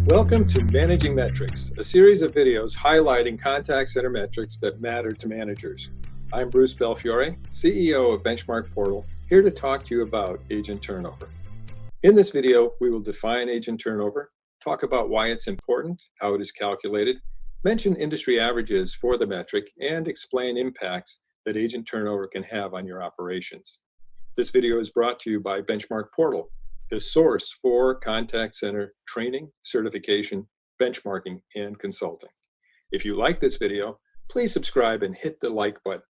Welcome to Managing Metrics, a series of videos highlighting contact center metrics that matter to managers. I'm Bruce Belfiore, CEO of BenchmarkPortal, here to talk to you about agent turnover. In this video, we will define agent turnover, talk about why it's important, how it is calculated, mention industry averages for the metric, and explain impacts that agent turnover can have on your operations. This video is brought to you by BenchmarkPortal, the source for contact center training, certification, benchmarking, and consulting. If you like this video, please subscribe and hit the like button,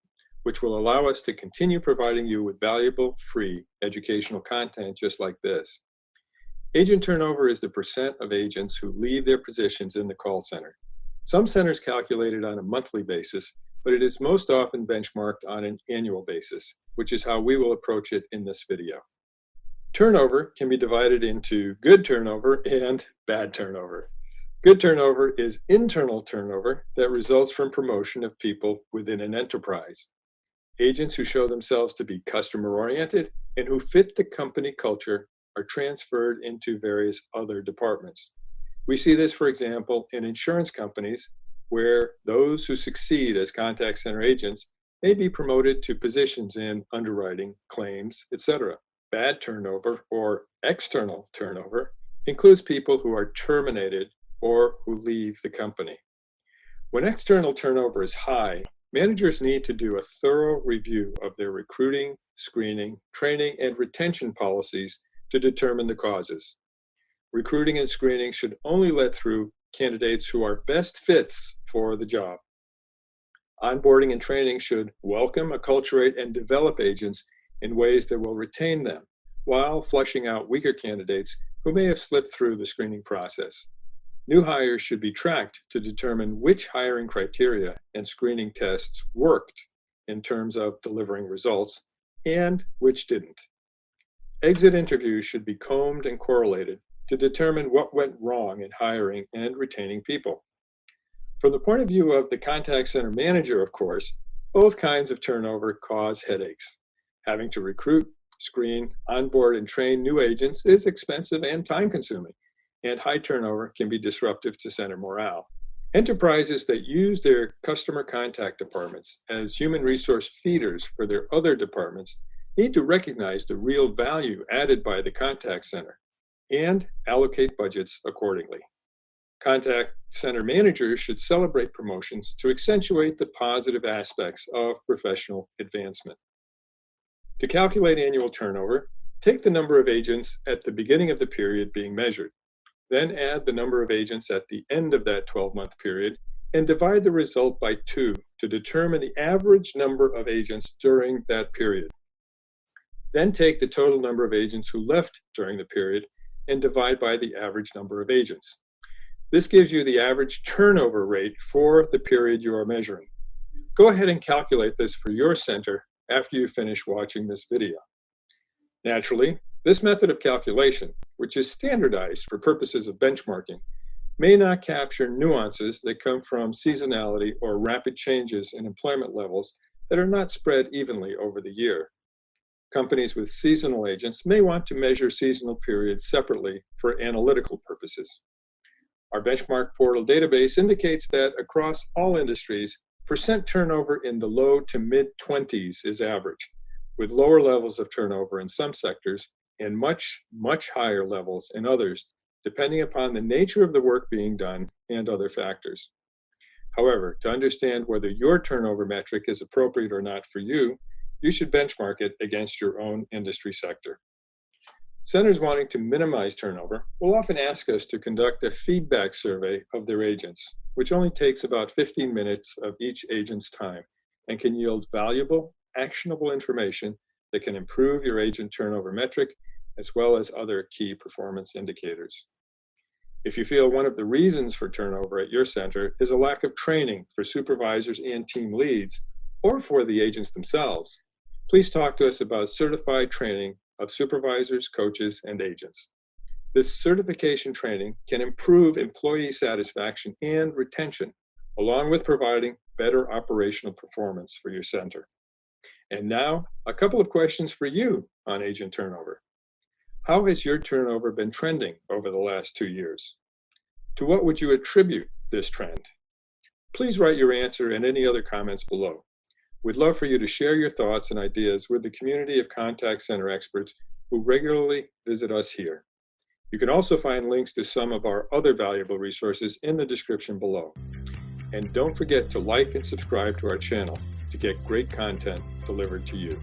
which will allow us to continue providing you with valuable, free educational content just like this. Agent turnover is the percent of agents who leave their positions in the call center. Some centers calculate it on a monthly basis, but it is most often benchmarked on an annual basis, which is how we will approach it in this video. Turnover can be divided into good turnover and bad turnover. Good turnover is internal turnover that results from promotion of people within an enterprise. Agents who show themselves to be customer-oriented and who fit the company culture are transferred into various other departments. We see this, for example, in insurance companies, where those who succeed as contact center agents may be promoted to positions in underwriting, claims, etc. Bad turnover, or external turnover, includes people who are terminated or who leave the company. When external turnover is high, managers need to do a thorough review of their recruiting, screening, training, and retention policies to determine the causes. Recruiting and screening should only let through candidates who are best fits for the job. Onboarding and training should welcome, acculturate, and develop agents in ways that will retain them, while flushing out weaker candidates who may have slipped through the screening process. New hires should be tracked to determine which hiring criteria and screening tests worked in terms of delivering results and which didn't. Exit interviews should be combed and correlated to determine what went wrong in hiring and retaining people. From the point of view of the contact center manager, of course, both kinds of turnover cause headaches. Having to recruit, screen, onboard, and train new agents is expensive and time-consuming, and high turnover can be disruptive to center morale. Enterprises that use their customer contact departments as human resource feeders for their other departments need to recognize the real value added by the contact center and allocate budgets accordingly. Contact center managers should celebrate promotions to accentuate the positive aspects of professional advancement. To calculate annual turnover, take the number of agents at the beginning of the period being measured, then add the number of agents at the end of that 12-month period, and divide the result by 2 to determine the average number of agents during that period. Then take the total number of agents who left during the period and divide by the average number of agents. This gives you the average turnover rate for the period you are measuring. Go ahead and calculate this for your center after you finish watching this video. Naturally, this method of calculation, which is standardized for purposes of benchmarking, may not capture nuances that come from seasonality or rapid changes in employment levels that are not spread evenly over the year. Companies with seasonal agents may want to measure seasonal periods separately for analytical purposes. Our BenchmarkPortal database indicates that across all industries, percent turnover in the low to mid-20s is average, with lower levels of turnover in some sectors and much, much higher levels in others, depending upon the nature of the work being done and other factors. However, to understand whether your turnover metric is appropriate or not for you, you should benchmark it against your own industry sector. Centers wanting to minimize turnover will often ask us to conduct a feedback survey of their agents, which only takes about 15 minutes of each agent's time and can yield valuable, actionable information that can improve your agent turnover metric as well as other key performance indicators. If you feel one of the reasons for turnover at your center is a lack of training for supervisors and team leads or for the agents themselves, please talk to us about certified training of supervisors, coaches, and agents. This certification training can improve employee satisfaction and retention, along with providing better operational performance for your center. And now, a couple of questions for you on agent turnover. How has your turnover been trending over the last 2 years? To what would you attribute this trend? Please write your answer and any other comments below. We'd love for you to share your thoughts and ideas with the community of contact center experts who regularly visit us here. You can also find links to some of our other valuable resources in the description below. And don't forget to like and subscribe to our channel to get great content delivered to you.